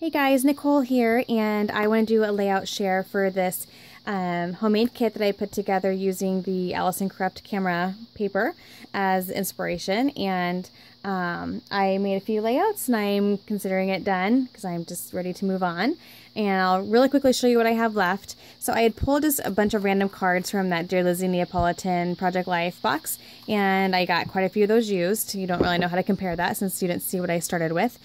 Hey guys, Nicole here, and I want to do a layout share for this homemade kit that I put together using the Kreft camera paper as inspiration. And I made a few layouts and I'm considering it done because I'm just ready to move on. And I'll really quickly show you what I have left. So I had pulled just a bunch of random cards from that Dear Lizzie Neapolitan Project Life box, and I got quite a few of those used. You don't really know how to compare that since you didn't see what I started with.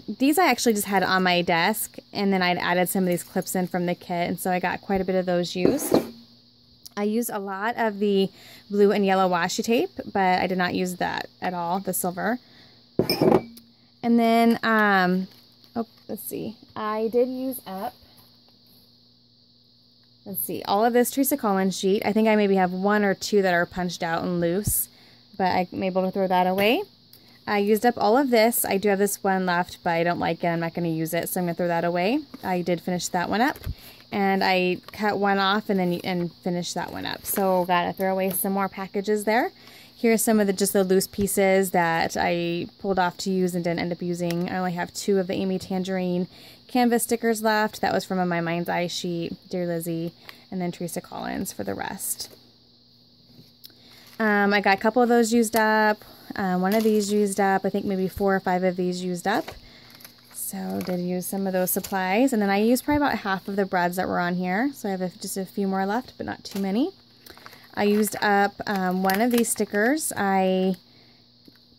These I actually just had on my desk, and then I'd added some of these clips in from the kit, and so I got quite a bit of those used. I used a lot of the blue and yellow washi tape, but I did not use that at all, the silver. And then, let's see, I did use up, let's see, all of this Teresa Collins sheet. I think I maybe have one or two that are punched out and loose, but I'm able to throw that away. I used up all of this. I do have this one left, but I don't like it. I'm not going to use it, so I'm going to throw that away. I did finish that one up, and I cut one off and finished that one up. So gotta throw away some more packages there. Here's some of just the loose pieces that I pulled off to use and didn't end up using. I only have two of the Amy Tangerine canvas stickers left. That was from a My Mind's Eye sheet, Dear Lizzie, and then Teresa Collins for the rest. I got a couple of those used up. One of these used up. I think maybe 4 or 5 of these used up. So did use some of those supplies. And then I used probably about half of the breads that were on here. So I have just a few more left, but not too many. I used up one of these stickers. I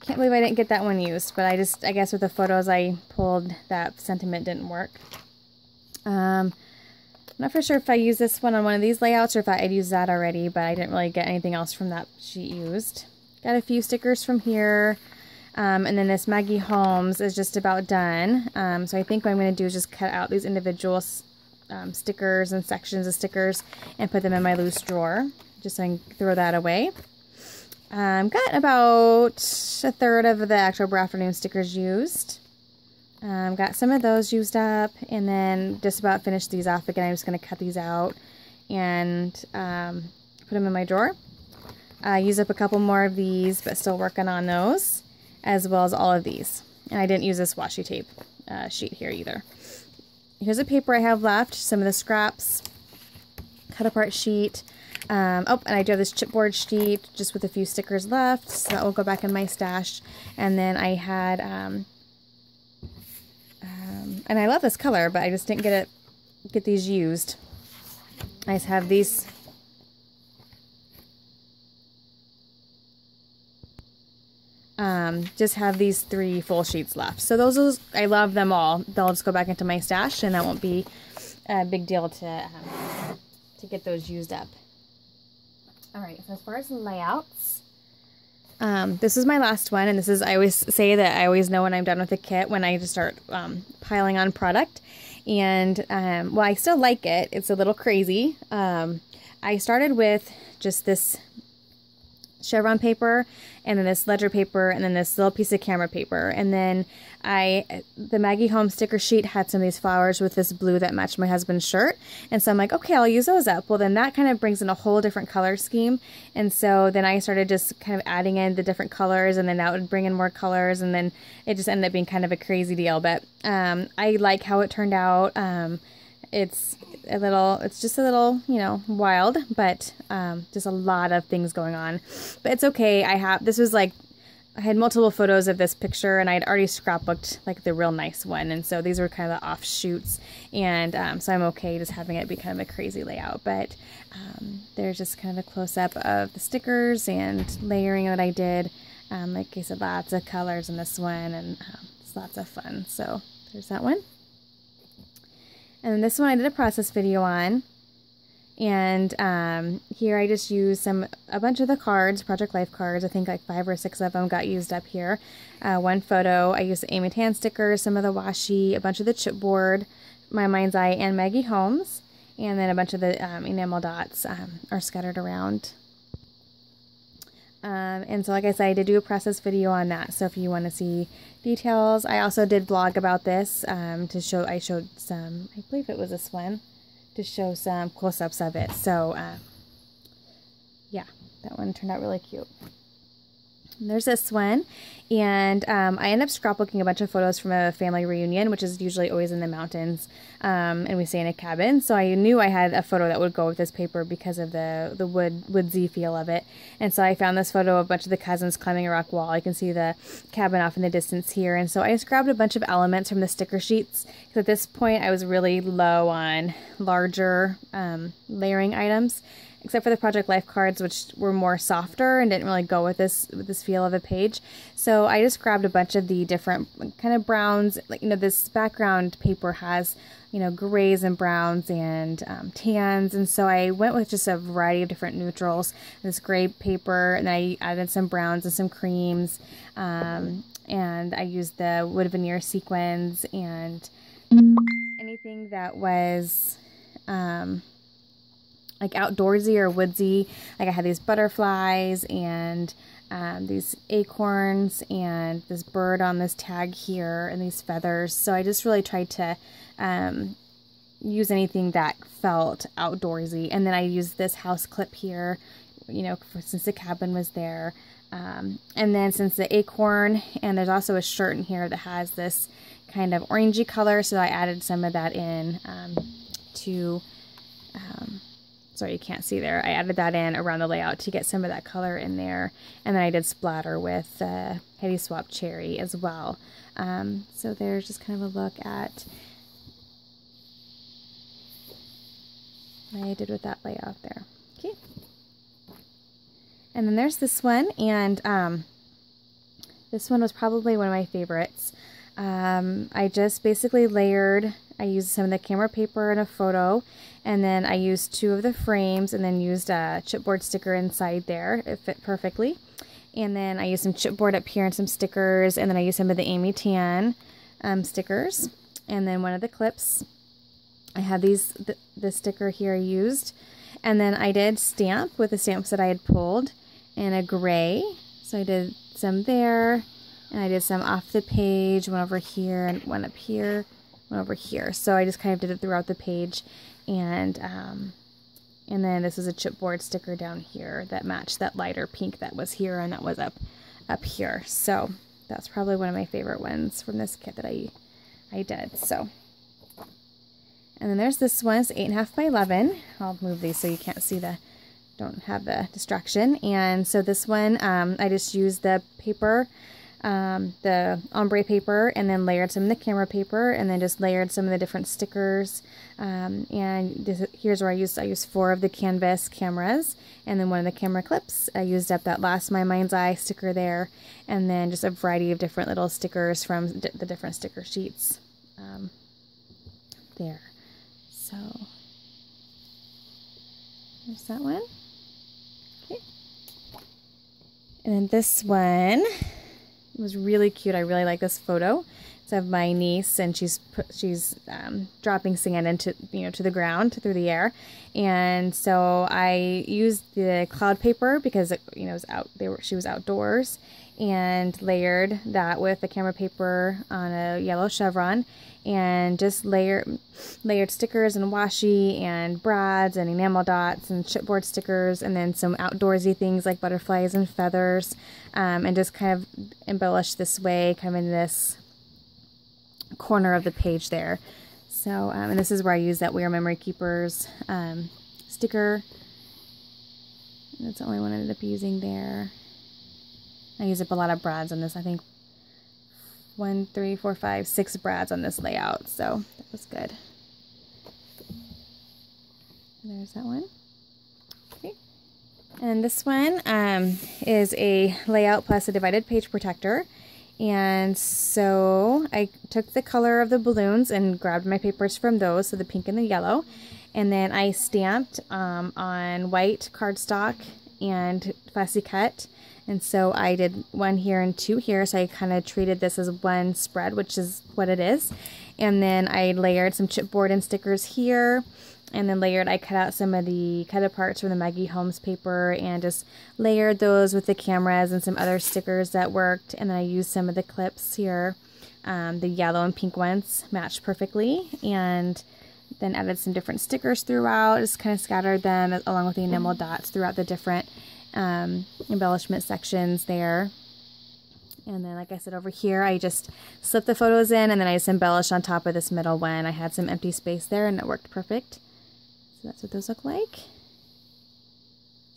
can't believe I didn't get that one used, but I guess with the photos I pulled, that sentiment didn't work. I'm not for sure if I used this one on one of these layouts or if I'd used that already, but I didn't really get anything else from that sheet used. Got a few stickers from here. And then this Maggie Holmes is just about done. So I think what I'm going to do is just cut out these individual stickers and sections of stickers and put them in my loose drawer, just so I can throw that away. Got about 1/3 of the October Afternoon stickers used. Got some of those used up, and then just about finished these off again. I'm just going to cut these out and put them in my drawer. Use up a couple more of these, but still working on those, as well as all of these. And I didn't use this washi tape sheet here either. Here's a paper I have left, some of the scraps, cut apart sheet. And I do have this chipboard sheet just with a few stickers left, so that will go back in my stash. And then I had, and I love this color, but I just didn't get these used. I just have these. Just have these 3 full sheets left. So those, I love them all. They'll just go back into my stash, and that won't be a big deal to get those used up. Alright, so as far as layouts, this is my last one, and this is, I always say that I always know when I'm done with the kit when I just start piling on product. And, well, I still like it. It's a little crazy. I started with just this chevron paper, and then this ledger paper, and then this little piece of camera paper. And then the Maggie Holmes sticker sheet had some of these flowers with this blue that matched my husband's shirt. And so I'm like, okay, I'll use those up. Well, then that kind of brings in a whole different color scheme. And so then I started just kind of adding in the different colors, and then that would bring in more colors, and then it just ended up being kind of a crazy deal. But I like how it turned out. It's just a little, you know, wild, but just a lot of things going on. But it's okay. I had multiple photos of this picture, and I'd already scrapbooked like the real nice one, and so these were kind of the offshoots, and so I'm okay just having it be kind of a crazy layout. But there's just kind of a close-up of the stickers and layering that I did. Like I said, lots of colors in this one, and it's lots of fun. So there's that one. And then this one I did a process video on, and here I just used a bunch of the cards, Project Life cards. I think like 5 or 6 of them got used up here. One photo, I used the Amy Tan stickers, some of the washi, a bunch of the chipboard, My Mind's Eye, and Maggie Holmes, and then a bunch of the enamel dots are scattered around. And so like I said, I did do a process video on that, so if you want to see details. I also did blog about this to show, I showed some, I believe it was this one, to show some close-ups of it. So yeah, that one turned out really cute. And there's this one, and I ended up scrapbooking a bunch of photos from a family reunion, which is usually always in the mountains, and we stay in a cabin, so I knew I had a photo that would go with this paper because of the woodsy feel of it. And so I found this photo of a bunch of the cousins climbing a rock wall. I can see the cabin off in the distance here, and so I just grabbed a bunch of elements from the sticker sheets, because at this point I was really low on larger layering items, except for the Project Life cards, which were more softer and didn't really go with this feel of a page. So I just grabbed a bunch of the different kind of browns. Like, you know, this background paper has, you know, grays and browns and tans, and so I went with just a variety of different neutrals. This gray paper, and I added some browns and some creams, and I used the wood veneer sequins and anything that was like outdoorsy or woodsy. Like I had these butterflies and these acorns and this bird on this tag here and these feathers. So I just really tried to use anything that felt outdoorsy. And then I used this house clip here, you know, since the cabin was there. And then since the acorn, and there's also a shirt in here that has this kind of orangey color, so I added some of that in sorry, you can't see there. I added that in around the layout to get some of that color in there. And then I did splatter with Heady Swap Cherry as well. So there's just kind of a look at what I did with that layout there. Okay. And then there's this one, and this one was probably one of my favorites. I just basically layered. I used some of the camera paper and a photo, and then I used 2 of the frames, and then used a chipboard sticker inside there. It fit perfectly. And then I used some chipboard up here and some stickers, and then I used some of the Amy Tan stickers, and then one of the clips. I had the sticker here I used, and then I did stamp with the stamps that I had pulled in a gray. So I did some there, and I did some off the page, one over here, and one up here, one over here. So I just kind of did it throughout the page, and then this is a chipboard sticker down here that matched that lighter pink that was here and that was up here. So that's probably one of my favorite ones from this kit that I did. So, and then there's this one. It's 8.5 by 11. I'll move these so you can't see don't have the distraction. And so this one, I just used the paper, the ombre paper, and then layered some of the camera paper, and then just layered some of the different stickers. Here's where I used 4 of the canvas cameras, and then one of the camera clips. I used up that last My Mind's Eye sticker there, and then just a variety of different little stickers from the different sticker sheets there. So there's that one. Okay. And then this one was really cute. I really like this photo. It's of my niece, and she's dropping sand into, you know, to the ground through the air. And so I used the cloud paper because it, you know, she was outdoors, and layered that with the camera paper on a yellow chevron, and just layered stickers and washi and brads and enamel dots and chipboard stickers, and then some outdoorsy things like butterflies and feathers, and just kind of embellished this way, kind of in this corner of the page there. So, and this is where I use that We Are Memory Keepers sticker. That's the only one I ended up using there. I used up a lot of brads on this. I think 1, 3, 4, 5, 6 brads on this layout, so that was good. There's that one. Okay. And this one is a layout plus a divided page protector. And so I took the color of the balloons and grabbed my papers from those, so the pink and the yellow, and then I stamped on white cardstock and fussy cut. And so I did 1 here and 2 here, so I kind of treated this as one spread, which is what it is. And then I layered some chipboard and stickers here, and then I cut out some of the cut aparts from the Maggie Holmes paper and just layered those with the cameras and some other stickers that worked. And then I used some of the clips here, the yellow and pink ones matched perfectly, and then added some different stickers throughout, just kind of scattered them along with the enamel dots throughout the different embellishment sections there. And then, like I said, over here, I just slipped the photos in, and then I just embellished on top of this middle one. I had some empty space there, and it worked perfect. So that's what those look like.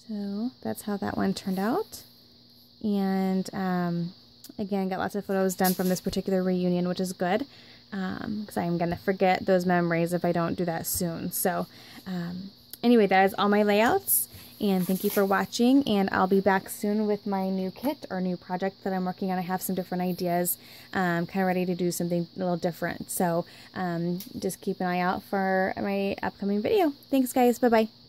So that's how that one turned out. And again, got lots of photos done from this particular reunion, which is good, because I'm going to forget those memories if I don't do that soon. So anyway, that is all my layouts. And thank you for watching, and I'll be back soon with my new kit or new project that I'm working on. I have some different ideas, kind of ready to do something a little different. So just keep an eye out for my upcoming video. Thanks, guys. Bye-bye.